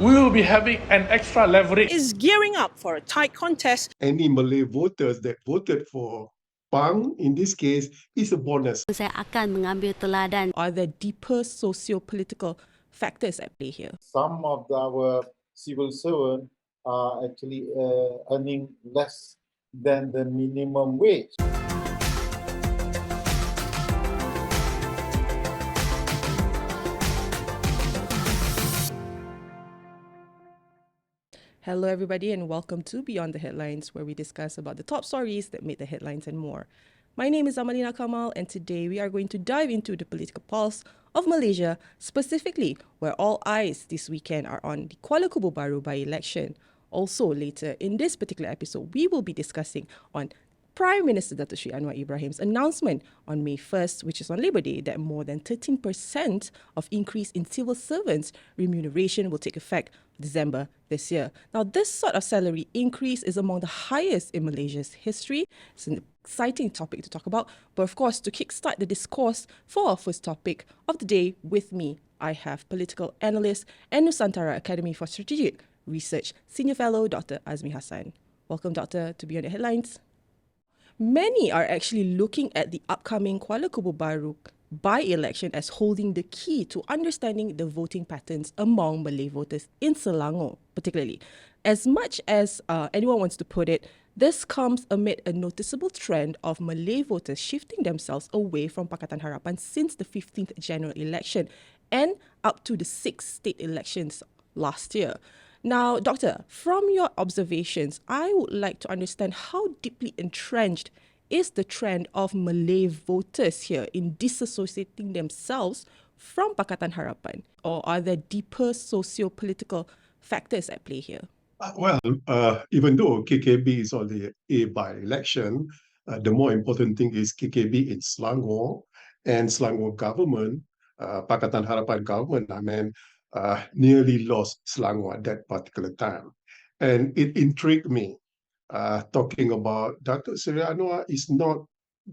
we will be having an extra leverage. Is gearing up for a tight contest. Any Malay voters that voted for PANG, in this case, is a bonus. Saya akan mengambil teladan. Are there deeper socio-political factors at play here? Some of our civil servants are actually earning less than the minimum wage. Hello everybody and welcome to Beyond the Headlines, where we discuss about the top stories that made the headlines and more. My name is Amalina Kamal and today we are going to dive into the political pulse of Malaysia, specifically where all eyes this weekend are on the Kuala Kubu Bharu by-election. Also later in this particular episode, we will be discussing on Prime Minister Datuk Sri Anwar Ibrahim's announcement on May 1st, which is on Labour Day, that more than 13% of increase in civil servants' remuneration will take effect December this year. Now, this sort of salary increase is among the highest in Malaysia's history. It's an exciting topic to talk about. But of course, to kickstart the discourse for our first topic of the day with me, I have political analyst and Nusantara Academy for Strategic Research Senior Fellow Dr. Azmi Hassan. Welcome, Doctor, to Beyond the Headlines. Many are actually looking at the upcoming Kuala Kubu Bharu by-election as holding the key to understanding the voting patterns among Malay voters in Selangor, particularly. As much as anyone wants to put it, this comes amid a noticeable trend of Malay voters shifting themselves away from Pakatan Harapan since the 15th general election and up to the 6 state elections last year. Now, Doctor, from your observations, I would like to understand how deeply entrenched is the trend of Malay voters here in disassociating themselves from Pakatan Harapan? Or are there deeper socio-political factors at play here? Even though KKB is only a by-election, the more important thing is KKB in Selangor and Selangor government, Pakatan Harapan government, nearly lost Selangor at that particular time. And it intrigued me, talking about Datuk Seri Anwar is not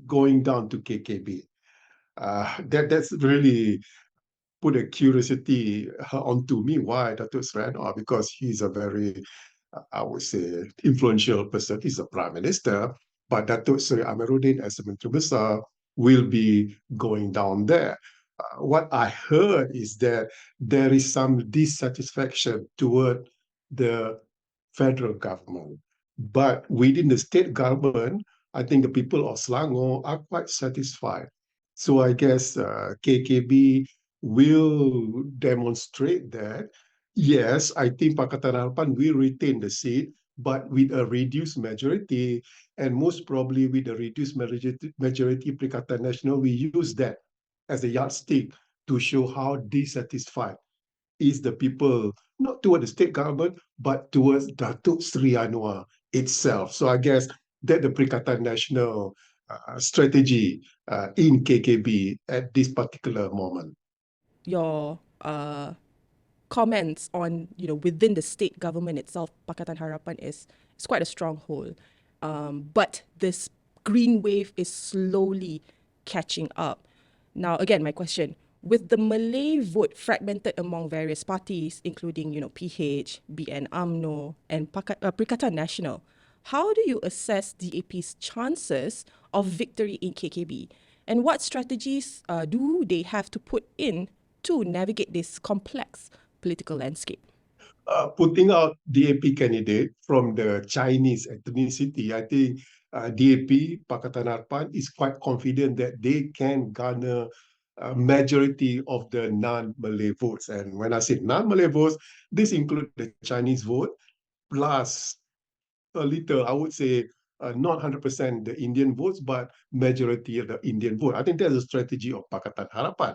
going down to KKB. That's really put a curiosity onto me. Why Datuk Seri Anwar? Because he's a very, I would say, influential person. He's a prime minister, but Datuk Seri Amiruddin as a Menteri Besar will be going down there. What I heard is that there is some dissatisfaction toward the federal government. But within the state government, I think the people of Selangor are quite satisfied. So I guess KKB will demonstrate that, yes, I think Pakatan Harapan will retain the seat, but with a reduced majority, and most probably with a reduced majority, Perikatan Nasional will use that as a yardstick to show how dissatisfied is the people, not toward the state government, but towards Datuk Seri Anwar itself. So I guess that the Perikatan Nasional strategy in KKB at this particular moment. Your comments on, within the state government itself, Pakatan Harapan is quite a stronghold. But this green wave is slowly catching up. Now, again, my question, with the Malay vote fragmented among various parties, including, PH, BN UMNO, and Perikatan Nasional, how do you assess DAP's chances of victory in KKB? And what strategies do they have to put in to navigate this complex political landscape? Putting out DAP candidate from the Chinese ethnicity, I think DAP, Pakatan Harapan, is quite confident that they can garner a majority of the non-Malay votes. And when I say non-Malay votes, this includes the Chinese vote, plus a little, I would say, not 100% the Indian votes, but majority of the Indian vote. I think that's a strategy of Pakatan Harapan.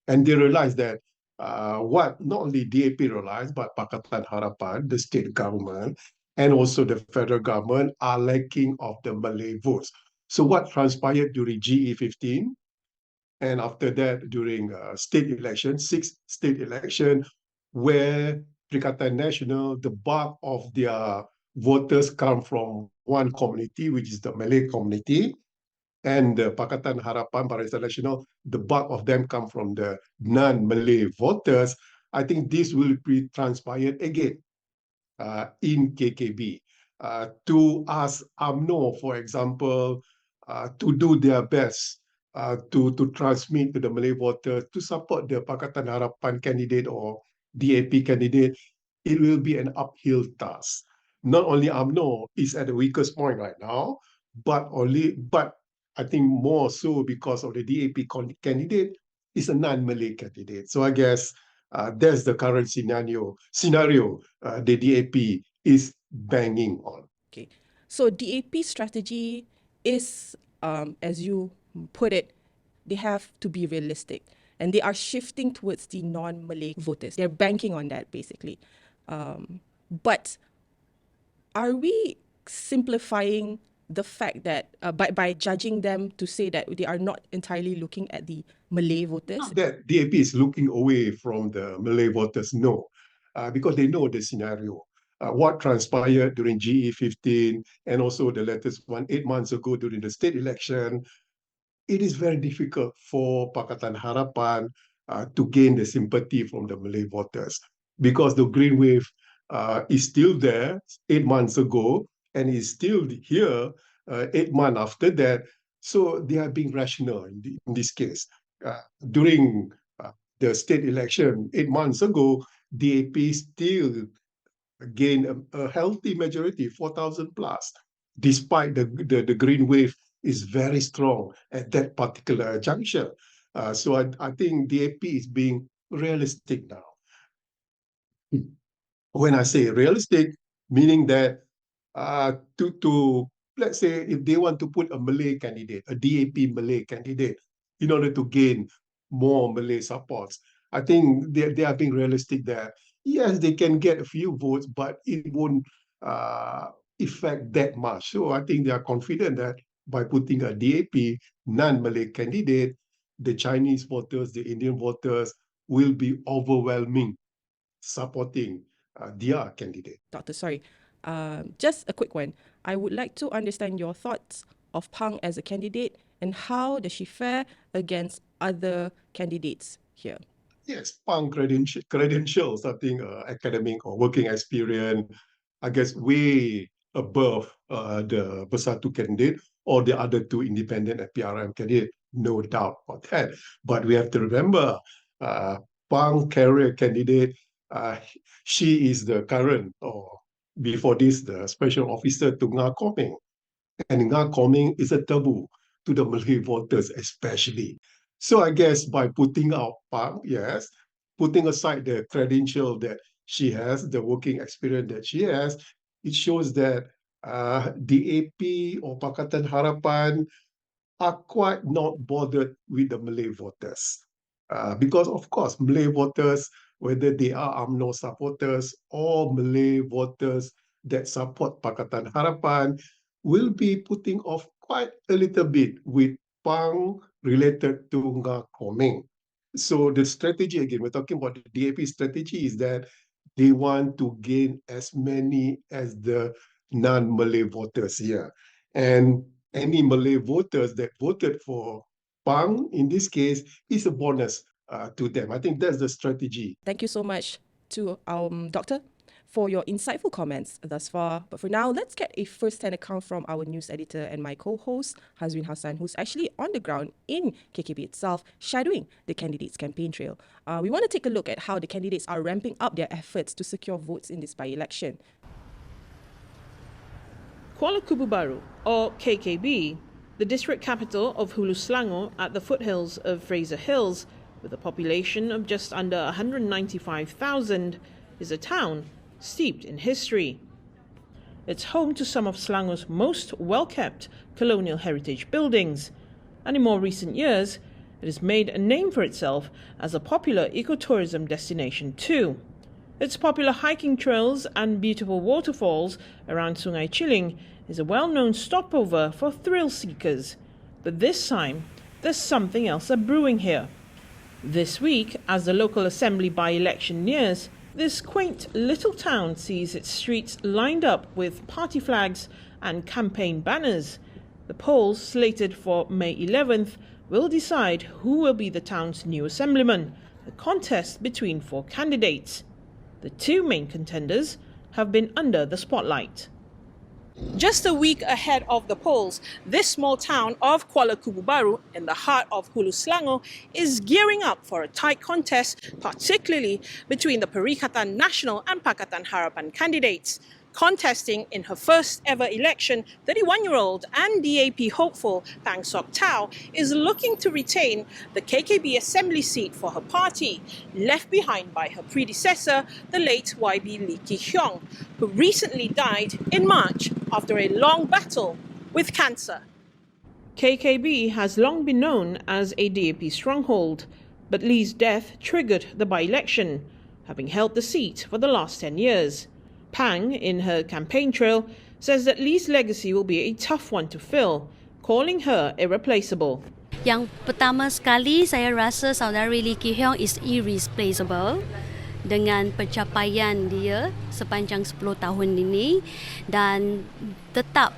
And they realize that what not only DAP realized, but Pakatan Harapan, the state government, and also the federal government are lacking of the Malay votes. So what transpired during GE15, and after that during state election, 6 state election, where Perikatan Nasional, the bulk of their voters come from one community, which is the Malay community, and the Pakatan Harapan, Barisan Nasional, the bulk of them come from the non-Malay voters. I think this will be transpired again in KKB. To ask UMNO, for example, to do their best to transmit to the Malay voters to support the Pakatan Harapan candidate or DAP candidate, it will be an uphill task. Not only UMNO is at the weakest point right now, but I think more so because of the DAP candidate is a non-Malay candidate. So I guess that's the current scenario the DAP is banging on. Okay, so DAP strategy is, as you put it, they have to be realistic, and they are shifting towards the non-Malay voters. They're banking on that, basically. But are we simplifying the fact that by judging them to say that they are not entirely looking at the Malay voters? Not that DAP is looking away from the Malay voters, no, because they know the scenario. What transpired during GE15 and also the latest one 8 months ago during the state election, it is very difficult for Pakatan Harapan to gain the sympathy from the Malay voters because the green wave is still there 8 months ago and is still here 8 months after that. So they are being rational in this case. During the state election 8 months ago, DAP still gained a healthy majority, 4,000 plus, despite the green wave is very strong at that particular juncture. So I think DAP is being realistic now. When I say realistic, meaning that to let's say if they want to put a Malay candidate, a DAP Malay candidate, in order to gain more Malay supports, I think they are being realistic that yes, they can get a few votes, but it won't affect that much. So I think they are confident that by putting a DAP non-Malay candidate, the Chinese voters, the Indian voters will be overwhelming supporting their candidate. Doctor, sorry, just a quick one. I would like to understand your thoughts of Pang as a candidate and how does she fare against other candidates here? Yes, Pang credentials, I think academic or working experience, I guess way above the Bersatu candidate or the other two independent and PRM candidate, no doubt about that. But we have to remember, Pang career candidate, she is the current, or before this, the special officer to Nga Koming. And Nga Koming is a taboo to the Malay voters especially. So I guess by putting out Pang, yes, putting aside the credential that she has, the working experience that she has, it shows that DAP or Pakatan Harapan are quite not bothered with the Malay voters. Because of course, Malay voters, whether they are UMNO supporters or Malay voters that support Pakatan Harapan, will be putting off quite a little bit with Pang related to Nga Koming. So the strategy, again, we're talking about the DAP strategy, is that they want to gain as many as the non-Malay voters here. And any Malay voters that voted for Pang, in this case, is a bonus to them. I think that's the strategy. Thank you so much to our doctor for your insightful comments thus far. But for now, let's get a first-hand account from our news editor and my co-host, Hazween Hassan, who's actually on the ground in KKB itself, shadowing the candidates' campaign trail. We want to take a look at how the candidates are ramping up their efforts to secure votes in this by-election. Kuala Kubu Bharu, or KKB, the district capital of Hulu Selangor at the foothills of Fraser Hills, with a population of just under 195,000, is a town steeped in history. It's home to some of Selangor's most well-kept colonial heritage buildings, and in more recent years, it has made a name for itself as a popular ecotourism destination too. Its popular hiking trails and beautiful waterfalls around Sungai Chiling is a well-known stopover for thrill seekers. But this time, there's something else brewing here. This week, as the local assembly by-election nears, this quaint little town sees its streets lined up with party flags and campaign banners. The polls, slated for May 11th, will decide who will be the town's new assemblyman, the contest between 4 candidates. The 2 main contenders have been under the spotlight. Just a week ahead of the polls, this small town of Kuala Kubu Bharu in the heart of Hulu Selangor is gearing up for a tight contest, particularly between the Perikatan Nasional and Pakatan Harapan candidates. Contesting in her first ever election, 31-year-old and DAP hopeful Pang Sok Tau is looking to retain the KKB assembly seat for her party, left behind by her predecessor, the late YB Lee Ki Hyong, who recently died in March after a long battle with cancer. KKB has long been known as a DAP stronghold, but Lee's death triggered the by-election, having held the seat for the last 10 years. Pang, in her campaign trail, says that Lee's legacy will be a tough one to fill, calling her irreplaceable. Yang pertama sekali saya rasa saudari Lee Ki Hyong is irreplaceable dengan pencapaian dia sepanjang 10 tahun ini, dan tetap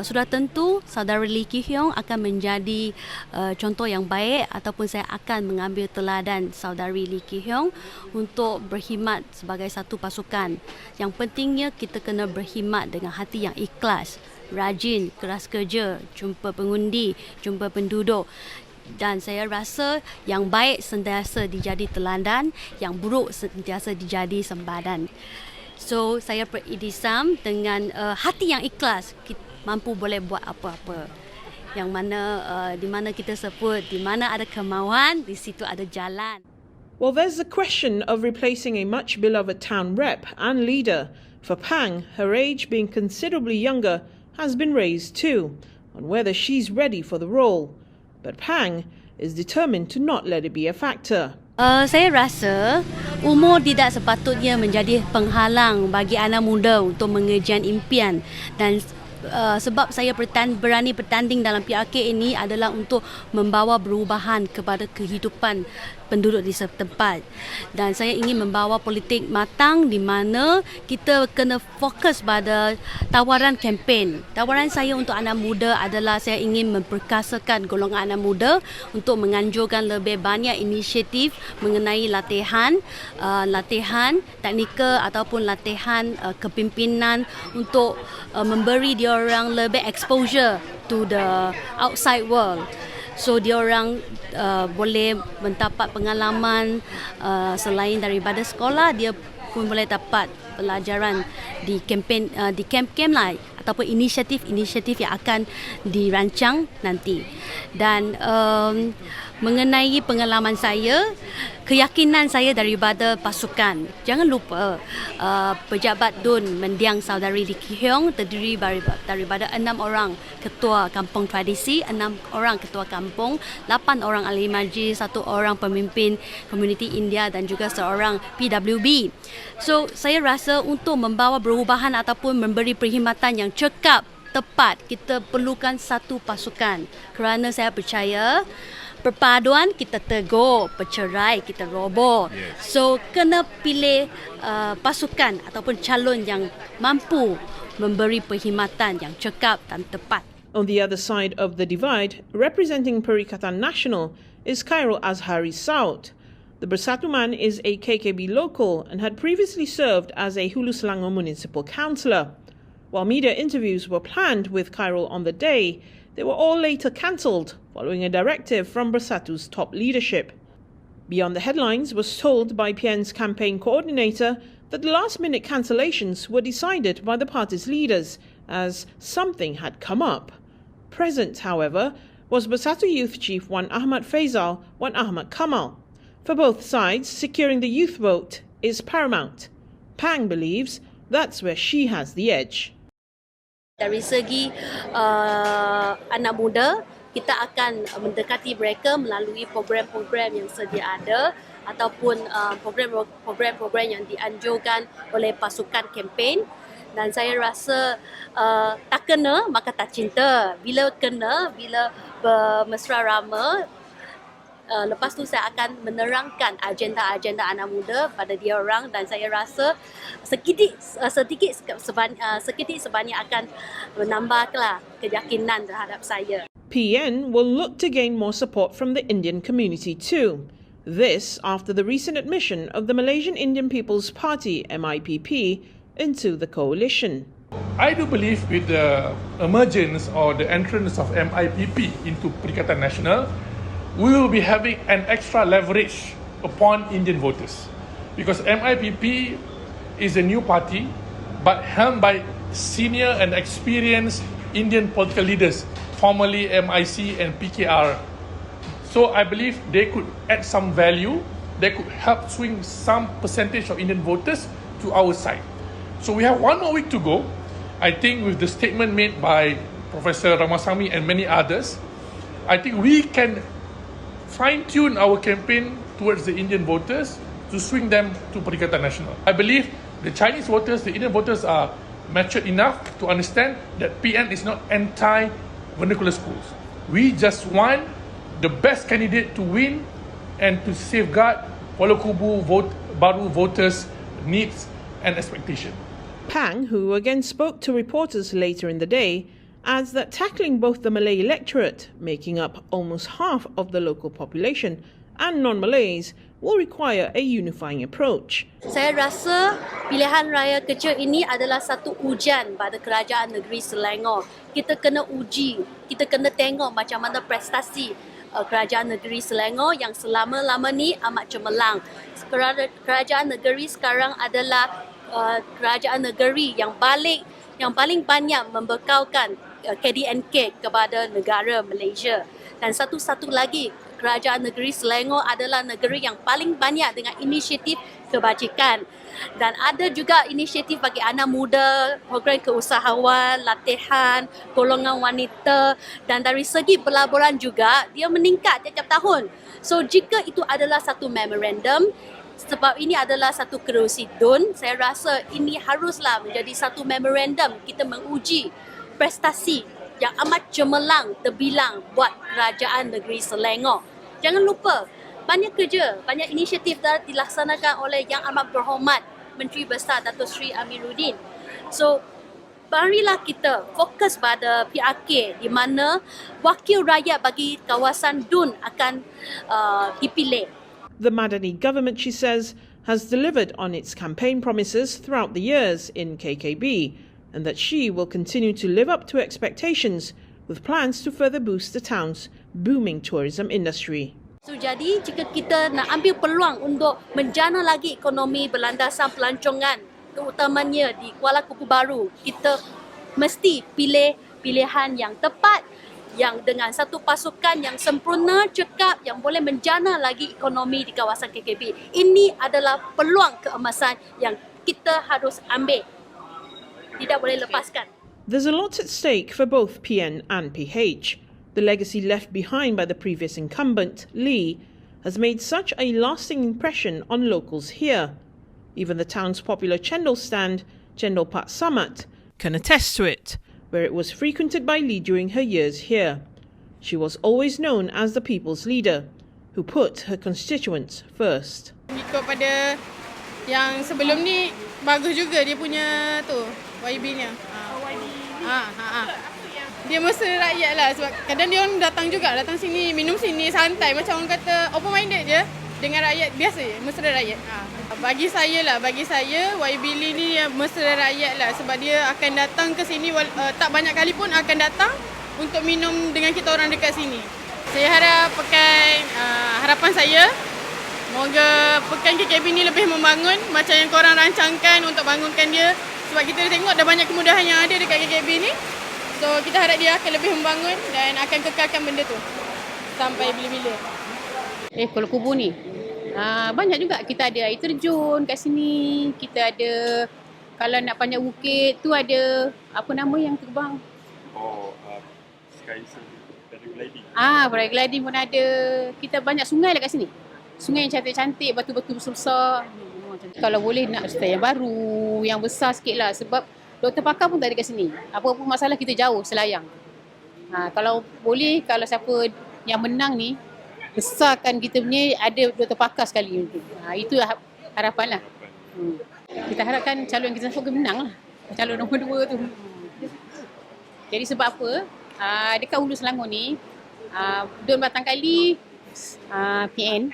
sudah tentu saudari Lee Ki Hyong akan menjadi contoh yang baik, ataupun saya akan mengambil teladan saudari Lee Ki Hyong untuk berkhidmat sebagai satu pasukan. Yang pentingnya kita kena berkhidmat dengan hati yang ikhlas, rajin, keras kerja, jumpa pengundi, jumpa penduduk. Dan saya rasa yang baik sentiasa dijadi teladan, yang buruk sentiasa dijadi sempadan. So saya beridisam dengan hati yang ikhlas, kita mampu boleh buat apa-apa. Yang mana di mana kita sebut, di mana ada kemauan, di situ ada jalan. Well, there's the question of replacing a much beloved town rep and leader. For Pang, her age being considerably younger has been raised too, on whether she's ready for the role. But Pang is determined to not let it be a factor. Saya rasa umur tidak sepatutnya menjadi penghalang bagi anak muda untuk mengejar impian, dan sebab saya berani bertanding dalam PRK ini adalah untuk membawa perubahan kepada kehidupan penduduk di setempat, dan saya ingin membawa politik matang di mana kita kena fokus pada tawaran kempen. Tawaran saya untuk anak muda adalah saya ingin memperkasakan golongan anak muda untuk menganjurkan lebih banyak inisiatif mengenai latihan teknikal ataupun latihan kepimpinan untuk memberi dia orang lebih exposure to the outside world. So dia orang boleh mendapat pengalaman selain daripada sekolah, dia pun boleh dapat pelajaran di kempen, di camp-camp lah, ataupun inisiatif-inisiatif yang akan dirancang nanti. Dan mengenai pengalaman saya, keyakinan saya daripada pasukan. Jangan lupa pejabat DUN mendiang saudari Lee Ki Hyong terdiri daripada 6 orang ketua kampung tradisi, 6 orang ketua kampung, 8 orang ahli majlis, 1 orang pemimpin komuniti India dan juga seorang PWB. So saya rasa untuk membawa perubahan ataupun memberi perkhidmatan yang cekap, tepat, kita perlukan satu pasukan. Kerana saya percaya perpaduan kita tegur, bercerai kita roboh. So kena pilih pasukan ataupun calon yang mampu memberi perkhidmatan yang cekap dan tepat. On the other side of the divide, representing Perikatan Nasional, is Khairul Azhari Saud. The Bersatu man is a KKB local and had previously served as a Hulu Selangor municipal councillor. While media interviews were planned with Khairul on the day, they were all later cancelled following a directive from Bersatu's top leadership. Beyond the Headlines was told by PN's campaign coordinator that the last-minute cancellations were decided by the party's leaders as something had come up. Present, however, was Bersatu Youth Chief Wan Ahmad Faisal, Wan Ahmad Kamal. For both sides, securing the youth vote is paramount. Pang believes that's where she has the edge. Dari segi anak muda, kita akan mendekati mereka melalui program-program yang sedia ada ataupun program-program yang dianjurkan oleh pasukan kempen. Dan saya rasa tak kena maka tak cinta. Bila kena, bila bermesra rama, lepas tu saya akan menerangkan agenda-agenda anak muda pada dia orang, dan saya rasa sedikit sebanyak akan menambahlah keyakinan terhadap saya. PN will look to gain more support from the Indian community too. This after the recent admission of the Malaysian Indian People's Party, MIPP, into the coalition. I do believe with the emergence or the entrance of MIPP into Perikatan Nasional, we will be having an extra leverage upon Indian voters. Because MIPP is a new party, but helmed by senior and experienced Indian political leaders, formerly MIC and PKR. So I believe they could add some value, they could help swing some percentage of Indian voters to our side. So we have 1 more week to go. I think with the statement made by Professor Ramasamy and many others, I think we can fine-tune our campaign towards the Indian voters to swing them to Perikatan Nasional. I believe the Chinese voters, the Indian voters are mature enough to understand that PN is not anti-vernacular schools. We just want the best candidate to win and to safeguard Kuala Kubu Bharu voters' needs and expectations. Pang, who again spoke to reporters later in the day, adds that tackling both the Malay electorate, making up almost half of the local population, and non-Malays will require a unifying approach. Saya rasa pilihan raya kecil ini adalah satu ujian pada kerajaan negeri Selangor. Kita kena uji, kita kena tengok macam mana prestasi kerajaan negeri Selangor yang selama-lama ni amat cemerlang. Kerajaan negeri sekarang adalah kerajaan negeri yang paling banyak membekalkan KDNK kepada negara Malaysia. Dan satu-satu lagi, kerajaan negeri Selangor adalah negeri yang paling banyak dengan inisiatif kebajikan. Dan ada juga inisiatif bagi anak muda, program keusahawan, latihan, golongan wanita, dan dari segi pelaburan juga, dia meningkat tiap-tiap tahun. So jika itu adalah satu memorandum, sebab ini adalah satu kerusi DUN, saya rasa ini haruslah menjadi satu memorandum kita menguji prestasi yang amat cemerlang terbilang buat kerajaan negeri Selangor. Jangan lupa, banyak kerja, banyak inisiatif telah dilaksanakan oleh Yang Amat Berhormat Menteri Besar Datuk Seri Amiruddin. So, marilah kita fokus pada PRK di mana wakil rakyat bagi kawasan DUN akan dipilih. The Madani government, she says, has delivered on its campaign promises throughout the years in KKB, and that she will continue to live up to expectations with plans to further boost the town's booming tourism industry. So, jadi jika kita nak ambil peluang untuk menjana lagi ekonomi berlandaskan pelancongan, terutamanya di Kuala Kubu Bharu, kita mesti pilih pilihan yang tepat, yang dengan satu pasukan yang sempurna, cekap, yang boleh menjana lagi ekonomi di kawasan KKB. Ini adalah peluang keemasan yang kita harus ambil. Tidak boleh lepaskan. There's a lot at stake for both PN and PH. The legacy left behind by the previous incumbent, Lee, has made such a lasting impression on locals here. Even the town's popular chendol stand, Chendol Pak Samat, can attest to it, where it was frequented by Lee during her years here. She was always known as the people's leader, who put her constituents first. Ikut pada yang sebelum ni, bagus juga dia punya tu, YB-nya. Dia mesra rakyat lah, sebab kadang dia orang datang sini, minum sini, santai, macam orang kata open minded je dengan rakyat biasa je, mesra rakyat. Bagi saya YB Lee ni mesra rakyat lah, sebab dia akan datang ke sini tak banyak kali pun akan datang untuk minum dengan kita orang dekat sini. Saya harap harapan saya, moga pekan KKB ni lebih membangun macam yang korang rancangkan untuk bangunkan dia, sebab kita tengok dah banyak kemudahan yang ada dekat KKB ni. So kita harap dia akan lebih membangun dan akan kekalkan benda tu sampai bila-bila. Kuala Kubu ni banyak juga, kita ada air terjun kat sini, kita ada kalau nak panjat bukit tu ada apa nama yang terbang? Sky paragliding. Paragliding pun ada. Kita banyak sungai lah kat sini. Sungai yang cantik-cantik, batu-batu besar. Kalau boleh nak style yang baru, yang besar sikit lah, sebab doktor pakar pun tak ada kat sini. Apa-apa masalah kita jauh selayang. Kalau boleh, kalau siapa yang menang ni, besarkan kita punya ada doktor pakar sekali. Itu harapan lah. Kita harapkan calon kita semua menang lah. Calon nombor 2 tu. Jadi sebab apa? Dekat Hulu Selangor ni, Dun batang kali PN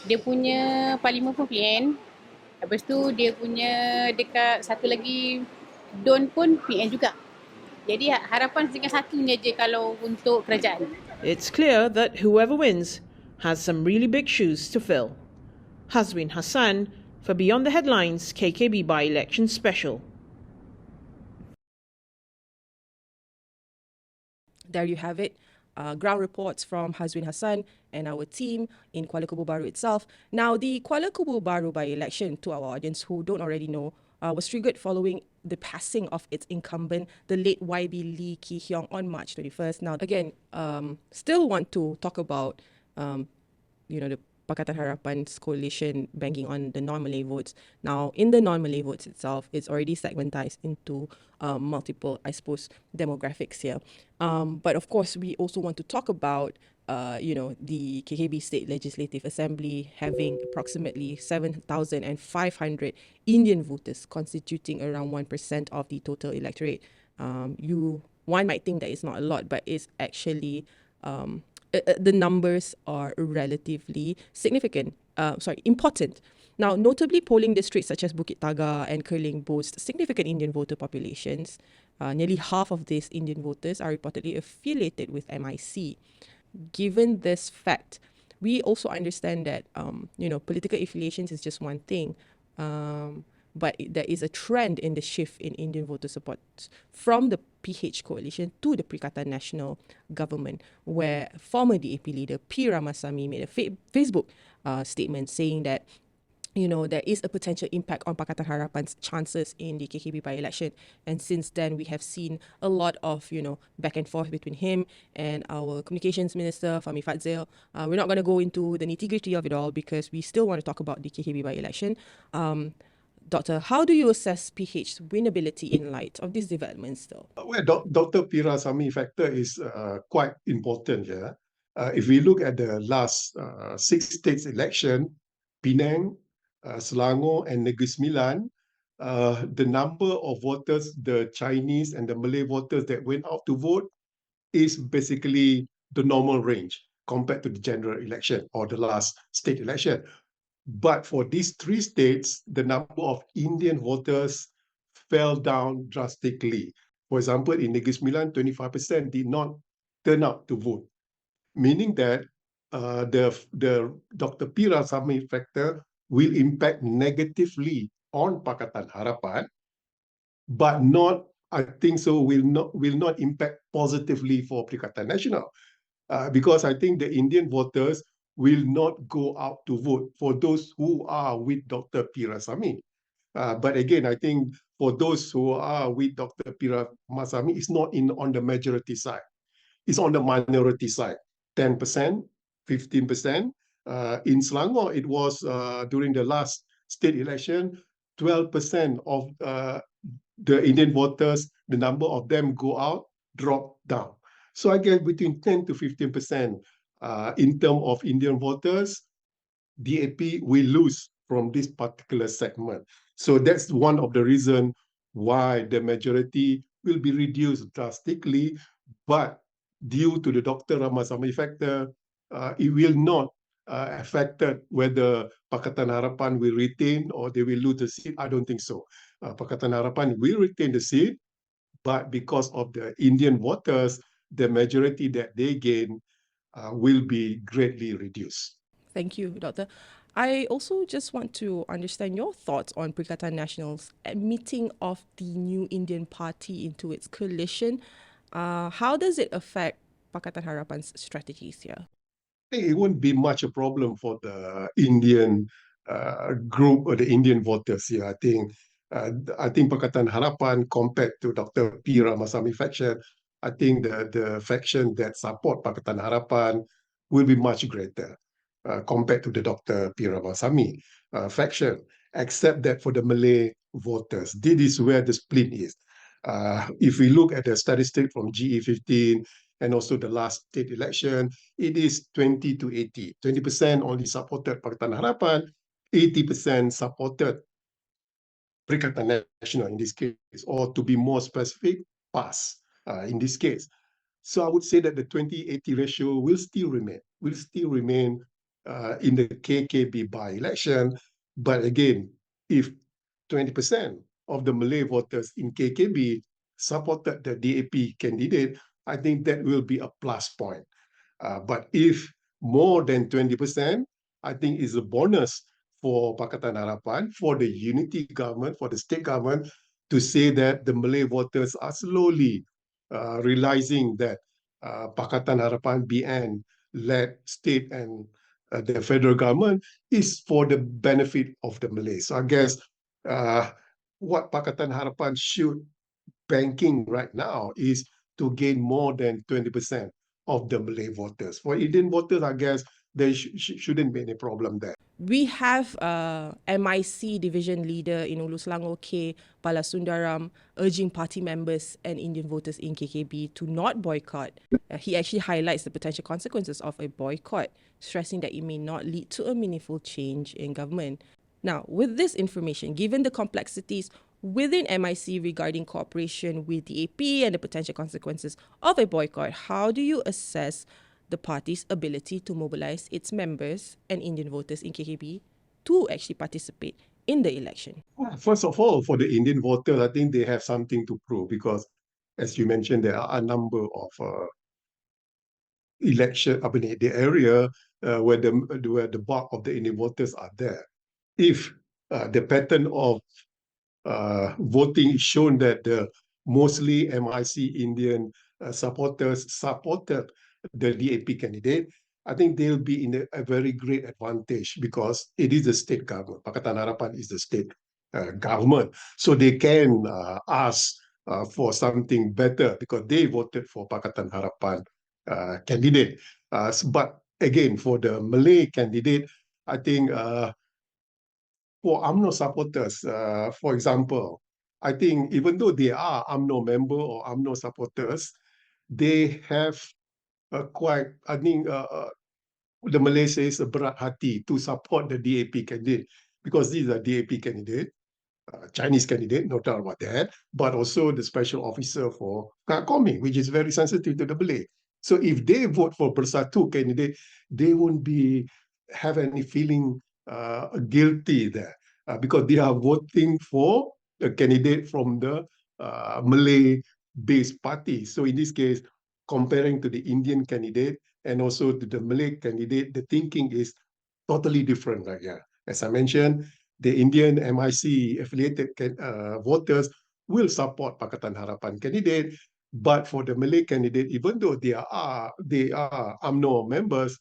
dia punya parlimen pun PN. Lepas tu dia punya dekat satu lagi DON pun PN juga. Jadi harapan tinggal satunya je kalau untuk kerajaan. It's clear that whoever wins has some really big shoes to fill. Hazween Hassan for Beyond the Headlines KKB by-election special. There you have it. Ground reports from Hazween Hassan and our team in Kuala Kubu Bharu itself. Now, the Kuala Kubu Bharu by-election, to our audience who don't already know, was triggered following the passing of its incumbent, the late YB Lee Ki Hyong, on March 21st. Now, again, still want to talk about, the Pakatan Harapan's coalition banking on the non-Malay votes. Now, in the non-Malay votes itself, it's already segmentized into multiple, I suppose, demographics here. But of course, we also want to talk about, the KKB State Legislative Assembly having approximately 7,500 Indian voters, constituting around 1% of the total electorate. One might think that it's not a lot, but it's actually the numbers are relatively important. Now, notably, polling districts such as Bukit Taga and Kerling boast significant Indian voter populations. Nearly half of these Indian voters are reportedly affiliated with MIC. Given this fact, we also understand that, political affiliations is just one thing. But there is a trend in the shift in Indian voter support from the PH coalition to the Perikatan National Government, where former DAP leader P. Ramasamy made a Facebook statement saying that, there is a potential impact on Pakatan Harapan's chances in the KKB by-election. And since then, we have seen a lot of, back and forth between him and our communications minister, Fahmi Fadzil. We're not going to go into the nitty-gritty of it all because we still want to talk about the KKB by-election. Doctor, how do you assess PH's winnability in light of these developments, though? Well, Dr. Ramasamy factor is quite important here. If we look at the last 6 states election, Penang, Selangor, and Negeri Sembilan, the number of voters, the Chinese and the Malay voters that went out to vote, is basically the normal range compared to the general election or the last state election. But for these 3 states, the number of Indian voters fell down drastically. For example, in Negeri Sembilan, 25% did not turn out to vote, meaning that the Dr. P. Ramasamy factor will impact negatively on Pakatan Harapan, but not, I think so, will not impact positively for Perikatan Nasional. Because I think the Indian voters will not go out to vote for those who are with Dr. P. Ramasamy. But again, I think for those who are with Dr. P. Ramasamy, it's not on the majority side. It's on the minority side, 10%, 15%. In Selangor, it was during the last state election, 12% of the Indian voters, the number of them go out, drop down. So I guess between 10 to 15% in terms of Indian voters, DAP will lose from this particular segment. So that's one of the reasons why the majority will be reduced drastically. But due to the Dr. Ramasamy factor, it will not affect whether Pakatan Harapan will retain or they will lose the seat. I don't think so. Pakatan Harapan will retain the seat, but because of the Indian voters, the majority that they gain will be greatly reduced. Thank you, Doctor. I also just want to understand your thoughts on Perikatan Nasional's admitting of the new Indian party into its coalition. How does it affect Pakatan Harapan's strategies here? It won't be much a problem for the Indian group or the Indian voters here. I think Pakatan Harapan compared to Dr. P. Ramasamy faction, I think the faction that support Pakatan Harapan will be much greater compared to the Dr. P. Ramasamy faction, except that for the Malay voters, this is where the split is. If we look at the statistic from GE15 and also the last state election, it is 20 to 80. 20% only supported Pakatan Harapan, 80% supported Perikatan Nasional in this case, or to be more specific, PAS in this case. So I would say that the 20-80 ratio will still remain in the KKB by-election. But again, if 20% of the Malay voters in KKB supported the DAP candidate, I think that will be a plus point. But if more than 20%, I think is a bonus for Pakatan Harapan, for the unity government, for the state government, to say that the Malay voters are slowly realizing that Pakatan Harapan BN-led state and the federal government is for the benefit of the Malays. So I guess what Pakatan Harapan should banking right now is to gain more than 20% of the Malay voters. For Indian voters, I guess there shouldn't be any problem there. We have MIC division leader in Ulu Selangor, K. Balasundaram, urging party members and Indian voters in KKB to not boycott. He actually highlights the potential consequences of a boycott, stressing that it may not lead to a meaningful change in government. Now, with this information, given the complexities within MIC regarding cooperation with the AP and the potential consequences of a boycott, how do you assess the party's ability to mobilize its members and Indian voters in KKB to actually participate in the election? First of all, for the Indian voters, I think they have something to prove because, as you mentioned, there are a number of election the area where the bulk of the Indian voters are there. If the pattern of voting is shown that the mostly MIC Indian supporters supported the DAP candidate, I think they'll be in a very great advantage because it is the state government. Pakatan Harapan is the state government. So they can ask for something better because they voted for Pakatan Harapan candidate. But again, for the Malay candidate, I think for UMNO supporters, for example, I think even though they are UMNO member or UMNO supporters, they have quite, I think the Malay says a berat hati to support the DAP candidate because these are DAP candidate, Chinese candidate, no doubt about that, but also the special officer for Koming, which is very sensitive to the Malay. So if they vote for Bersatu candidate, they won't have any feeling guilty there because they are voting for a candidate from the Malay-based party. So in this case, comparing to the Indian candidate and also to the Malay candidate, the thinking is totally different. As I mentioned, the Indian MIC affiliated voters will support Pakatan Harapan candidate, but for the Malay candidate, even though they are UMNO members,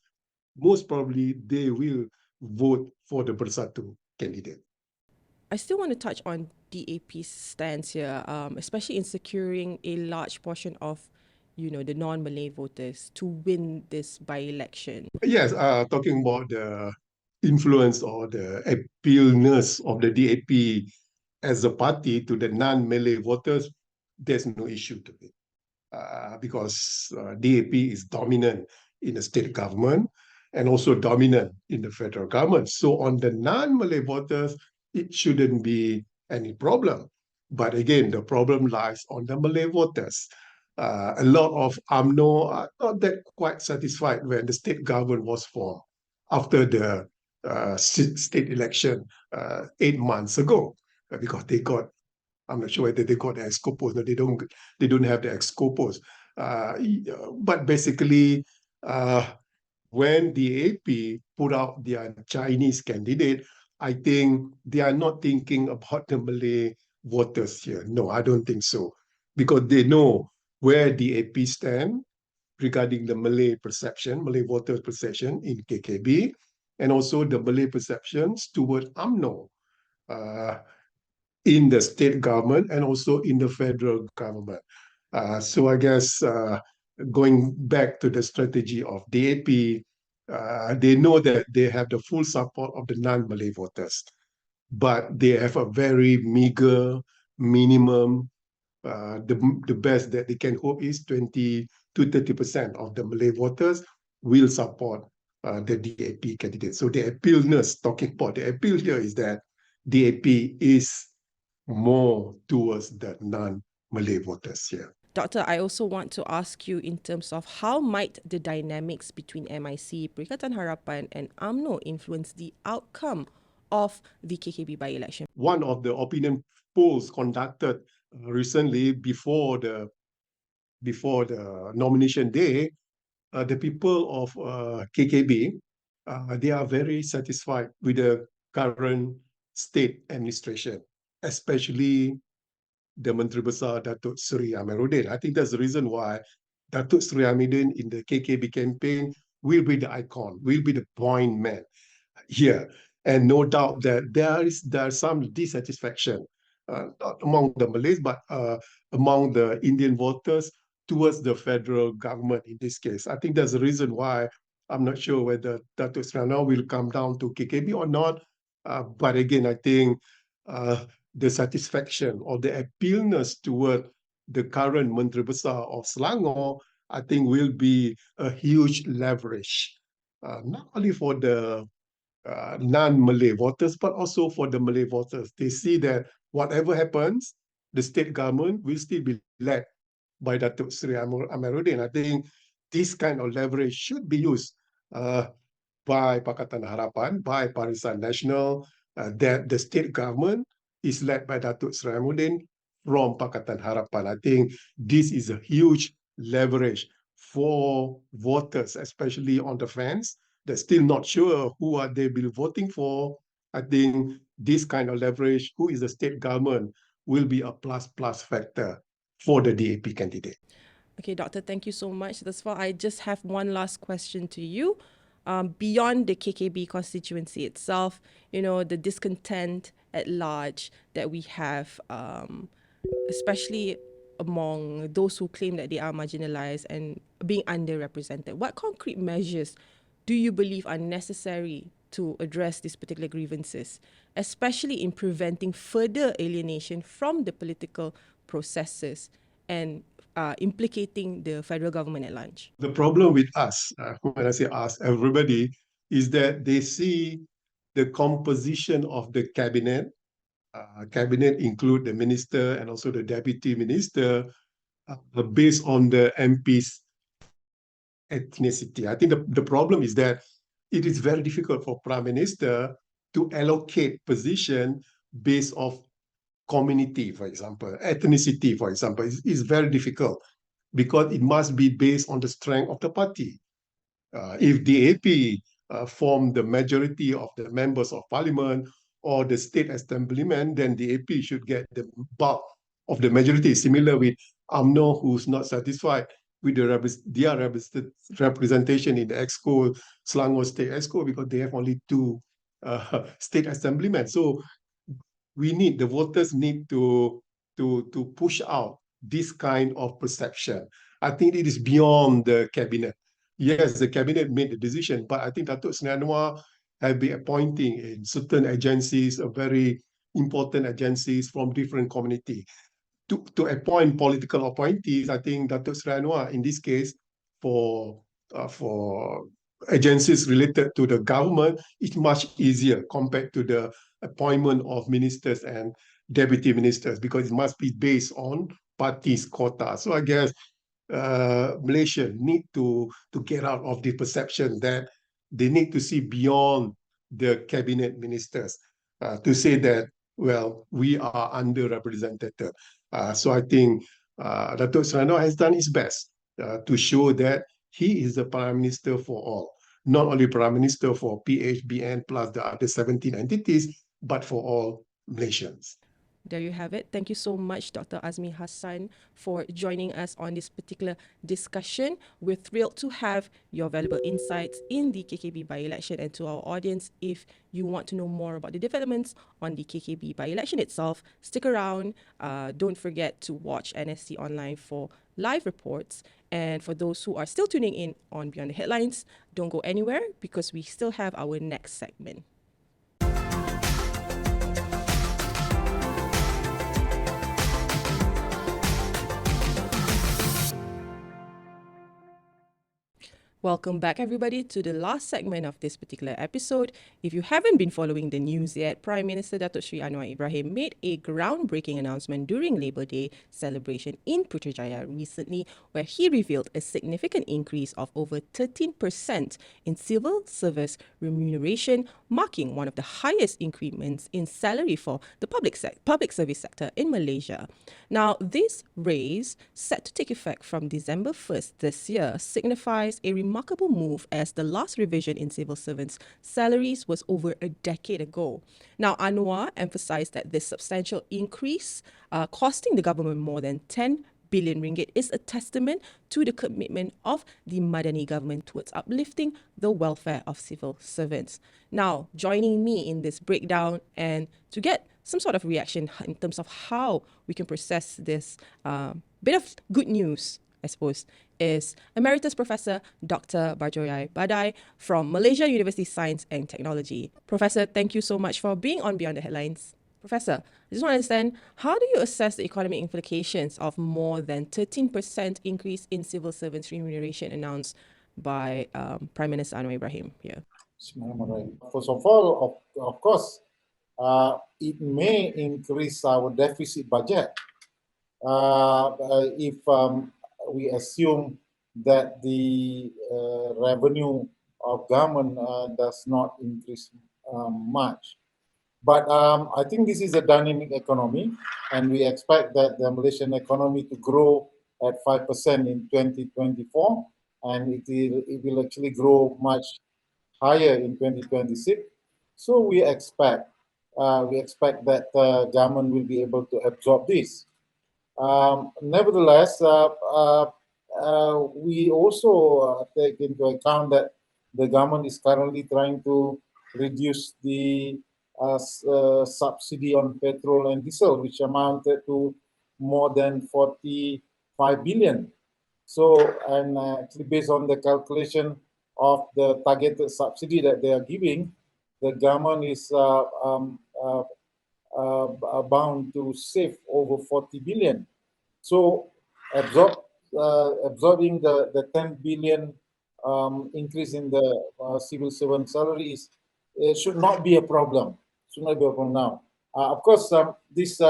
most probably they will vote for the Bersatu candidate. I still want to touch on DAP's stance here, especially in securing a large portion of the non-Malay voters to win this by-election. Yes, talking about the influence or the appealness of the DAP as a party to the non-Malay voters, there's no issue to it. Because DAP is dominant in the state government and also dominant in the federal government. So on the non-Malay voters, it shouldn't be any problem. But again, the problem lies on the Malay voters. A lot of UMNO are not that quite satisfied when the state government was formed after the state election 8 months ago, because they got, I'm not sure whether they got the ex-corpos. No, they don't have the ex-corpos. But basically, when the AP put out their Chinese candidate, I think they are not thinking about the Malay voters here. No, I don't think so. Because they know where the AP stand regarding the Malay voters' perception in KKB, and also the Malay perceptions toward UMNO in the state government and also in the federal government. So I guess going back to the strategy of DAP, they know that they have the full support of the non-Malay voters, but they have a very meager minimum. The best that they can hope is 20 to 30% of the Malay voters will support the DAP candidate. So the appealness, talking about the appeal here, is that DAP is more towards the non-Malay voters here. Doctor, I also want to ask you in terms of how might the dynamics between MIC, Perikatan Harapan and UMNO influence the outcome of the KKB by-election? One of the opinion polls conducted recently before the nomination day, the people of KKB, they are very satisfied with the current state administration, especially the Menteri Besar Datuk Seri Amiruddin. I think that's the reason why Datuk Seri Amiruddin in the KKB campaign will be the icon, will be the point man here. And no doubt that there's some dissatisfaction, not among the Malays, but among the Indian voters towards the federal government in this case. I think that's the reason why I'm not sure whether Datuk Seri Anwar will come down to KKB or not. But again, I think the satisfaction or the appealness toward the current Menteri Besar of Selangor, I think will be a huge leverage, not only for the non-Malay voters, but also for the Malay voters. They see that whatever happens, the state government will still be led by Datuk Seri Amiruddin. I think this kind of leverage should be used by Pakatan Harapan, by Barisan Nasional, that the state government is led by Datuk Seri Amiruddin from Pakatan Harapan. I think this is a huge leverage for voters, especially on the fence. They're still not sure who are they be voting for. I think this kind of leverage, who is the state government, will be a plus factor for the DAP candidate. Okay, Doctor, thank you so much. Thus far, I just have one last question to you. Beyond the KKB constituency itself, the discontent at large that we have, especially among those who claim that they are marginalized and being underrepresented, what concrete measures do you believe are necessary to address these particular grievances, especially in preventing further alienation from the political processes and implicating the federal government at large? The problem with us, when I say us, everybody, is that they see the composition of the cabinet. Cabinet include the minister and also the deputy minister based on the MP's ethnicity. I think the problem is that it is very difficult for Prime Minister to allocate position based off community, for example, ethnicity, for example, is very difficult because it must be based on the strength of the party. If the AP form the majority of the members of parliament or the state assemblyman, then the AP should get the bulk of the majority. Similar with UMNO, who's not satisfied with their representation in the EXCO, Selangor State EXCO, because they have only 2 state assemblymen. So the voters need to push out this kind of perception. I think it is beyond the cabinet. Yes, the cabinet made the decision, but I think Datuk Seri Anwar have been appointing in certain agencies, very important agencies from different community. To appoint political appointees, I think Datuk Seri Anwar, in this case, for agencies related to the government, it's much easier compared to the appointment of ministers and deputy ministers, because it must be based on party's quota. So I guess Malaysia need to get out of the perception that they need to see beyond the cabinet ministers to say that, well, we are underrepresented. So I think Datuk Seri Anwar has done his best to show that he is the Prime Minister for all. Not only Prime Minister for PHBN plus the other 17 entities, but for all Malaysians. There you have it. Thank you so much, Dr. Azmi Hassan, for joining us on this particular discussion. We're thrilled to have your valuable insights in the KKB by-election. And to our audience, if you want to know more about the developments on the KKB by-election itself, stick around. Don't forget to watch NSC Online for live reports. And for those who are still tuning in on Beyond the Headlines, don't go anywhere because we still have our next segment. Welcome back, everybody, to the last segment of this particular episode. If you haven't been following the news yet, Prime Minister Datuk Sri Anwar Ibrahim made a groundbreaking announcement during Labor Day celebration in Putrajaya recently, where he revealed a significant increase of over 13% in civil service remuneration, marking one of the highest increments in salary for the public service sector in Malaysia. Now, this raise, set to take effect from December 1st this year, signifies a remarkable move as the last revision in civil servants' salaries was over a decade ago. Now, Anwar emphasized that this substantial increase, costing the government more than 10 billion ringgit, is a testament to the commitment of the Madani government towards uplifting the welfare of civil servants. Now, joining me in this breakdown and to get some sort of reaction in terms of how we can process this bit of good news, I suppose, is Emeritus Professor Dr. Barjoyai Bardai from Malaysia University Science and Technology. Professor, thank you so much for being on Beyond the Headlines. Professor, I just want to understand, how do you assess the economic implications of more than 13% increase in civil servants' remuneration announced by Prime Minister Anwar Ibrahim here? First of all, of course, it may increase our deficit budget if we assume that the revenue of government does not increase much. But I think this is a dynamic economy, and we expect that the Malaysian economy to grow at 5% in 2024, and it will actually grow much higher in 2026. So we expect that government will be able to absorb this. Nevertheless, we also take into account that the government is currently trying to reduce the subsidy on petrol and diesel, which amounted to more than 45 billion. So, and actually based on the calculation of the targeted subsidy that they are giving, the government is bound to save over 40 billion. So absorbing the 10 billion increase in the civil servant salaries, it should not be a problem. Should not be a problem now. Of course, this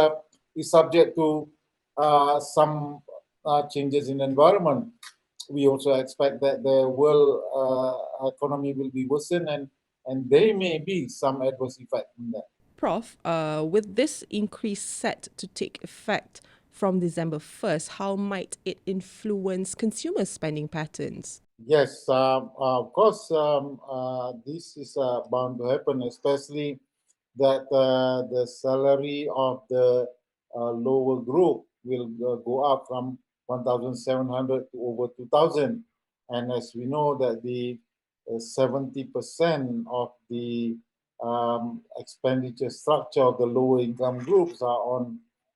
is subject to some changes in environment. We also expect that the world economy will be worsened, and there may be some adverse effect in that. Prof, with this increase set to take effect from December 1st, how might it influence consumer spending patterns? Yes, of course, this is bound to happen, especially that the salary of the lower group will go up from 1,700 to over 2,000. And as we know that the 70% of the expenditure structure of the lower income groups are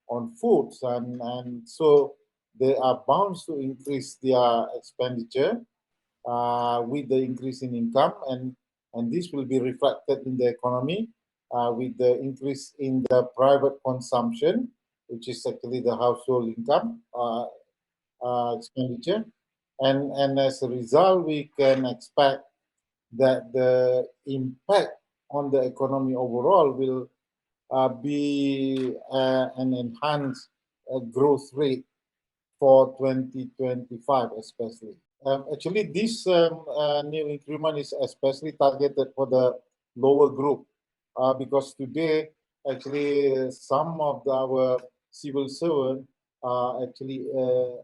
on foods, and so they are bound to increase their expenditure with the increase in income, and this will be reflected in the economy with the increase in the private consumption, which is actually the household income expenditure, and as a result, we can expect that the impact on the economy overall will be an enhanced growth rate for 2025 especially. Actually, this new increment is especially targeted for the lower group because today, actually, some of our civil servants are actually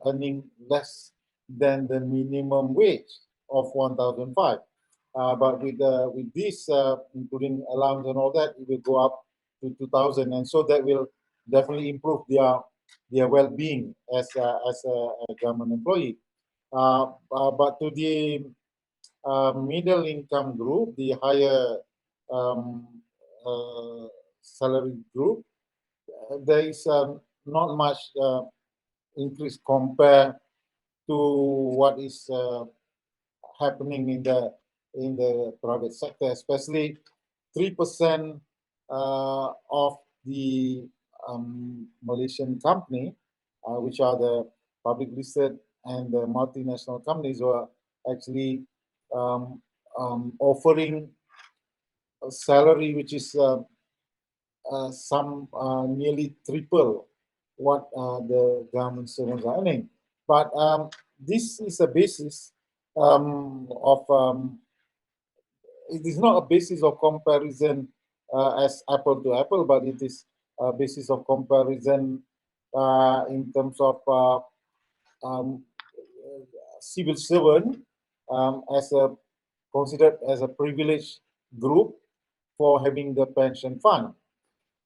earning less than the minimum wage of 1,005. But with this, including allowance and all that, it will go up to 2,000, and so that will definitely improve their well-being as a government employee. But to the middle income group, the higher salary group, there is not much increase compared to what is happening in the private sector, especially 3% of the Malaysian company, which are the public listed and the multinational companies, were actually offering a salary which is nearly triple what the government servants are earning. But this is a basis it is not a basis of comparison as apple to apple, but it is a basis of comparison in terms of civil servant as considered as a privileged group for having the pension fund.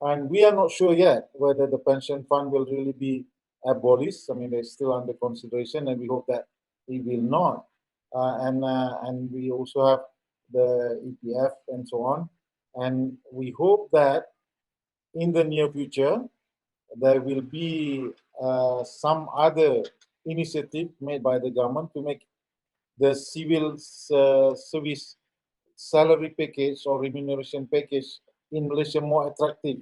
And we are not sure yet whether the pension fund will really be abolished. I mean, it's still under consideration, and we hope that it will not. And we also have the EPF and so on. And we hope that in the near future, there will be some other initiative made by the government to make the civil service salary package or remuneration package in Malaysia more attractive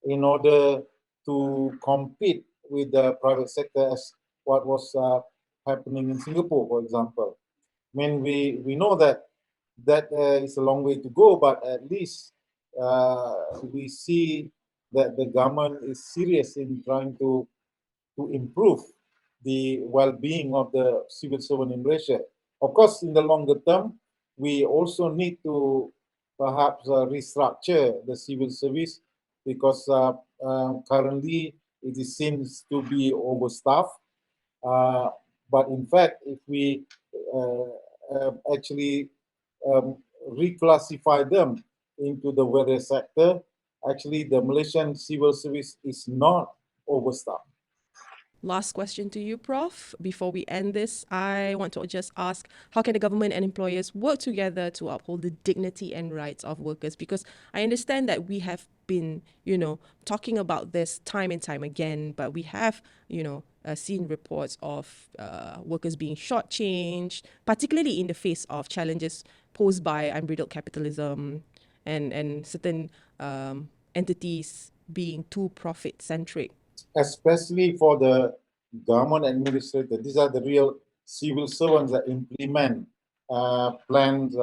in order to compete with the private sector as what was happening in Singapore, for example. I mean, we know that is a long way to go, but at least we see that the government is serious in trying to improve the well-being of the civil servant in Malaysia. Of course, in the longer term, we also need to perhaps restructure the civil service because currently it seems to be overstaffed. But in fact, if we actually reclassify them into the various sector, actually the Malaysian civil service is not overstaffed. Last question to you, Prof. Before we end this, I want to just ask, how can the government and employers work together to uphold the dignity and rights of workers? Because I understand that we have been, talking about this time and time again, but we have, seen reports of workers being shortchanged, particularly in the face of challenges posed by unbridled capitalism and certain entities being too profit-centric. Especially for the government administrator, these are the real civil servants that implement plans.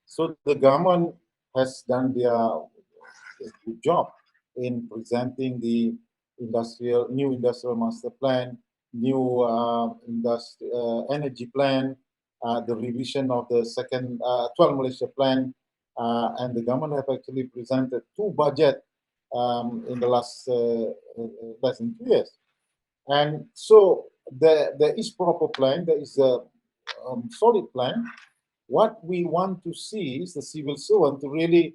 So the government has done their good job in presenting the new industrial master plan, new energy plan, the revision of the second 12 Malaysia plan, and the government have actually presented two budgets in the less than 2 years. And so there is proper plan, there is a solid plan. What we want to see is the civil servant to really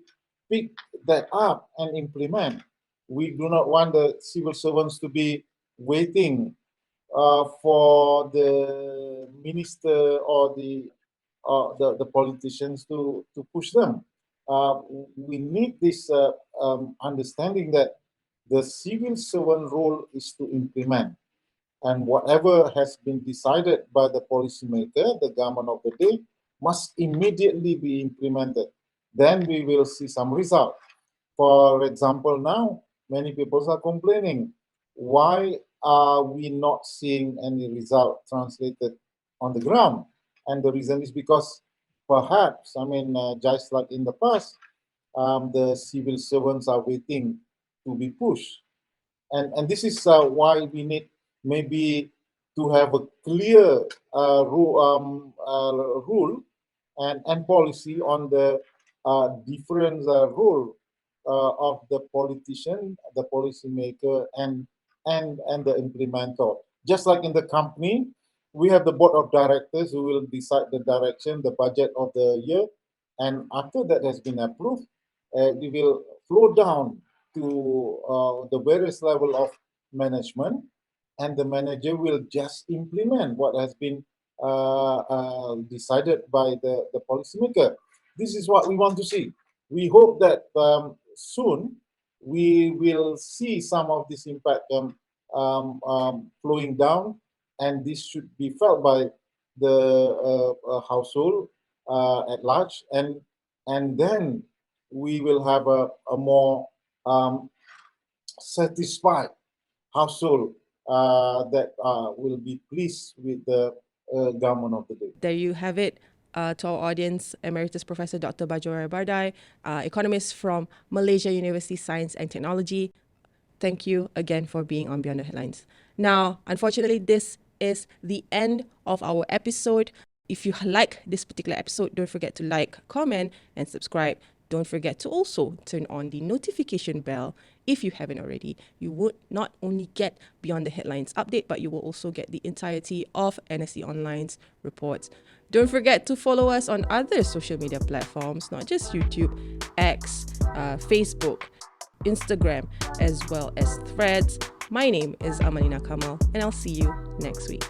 pick that up and implement. We do not want the civil servants to be waiting for the minister or the politicians to push them. We need this understanding that the civil servant role is to implement, and whatever has been decided by the policymaker, the government of the day, must immediately be implemented. Then we will see some result. For example, now many people are complaining, why are we not seeing any result translated on the ground? And the reason is because perhaps, just like in the past, the civil servants are waiting to be pushed. And this is why we need maybe to have a clear rule and policy on the different role of the politician, the policymaker, and the implementer. Just like in the company, we have the board of directors who will decide the direction, the budget of the year, and after that has been approved, it will flow down to the various level of management, and the manager will just implement what has been decided by the policymaker. This is what we want to see. We hope that soon we will see some of this impact flowing down, and this should be felt by the household at large, and then we will have a more satisfied household that will be pleased with the government of the day. There you have it. to our audience, Emeritus Professor Dr. Barjoyai Bardai, economist from Malaysia University Science and Technology. Thank you again for being on Beyond the Headlines. Now, unfortunately, this is the end of our episode. If you like this particular episode, don't forget to like, comment, and subscribe. Don't forget to also turn on the notification bell if you haven't already. You would not only get Beyond the Headlines update, but you will also get the entirety of NSC Online's reports. Don't forget to follow us on other social media platforms, not just YouTube, X, Facebook, Instagram, as well as Threads. My name is Amalina Kamal, and I'll see you next week.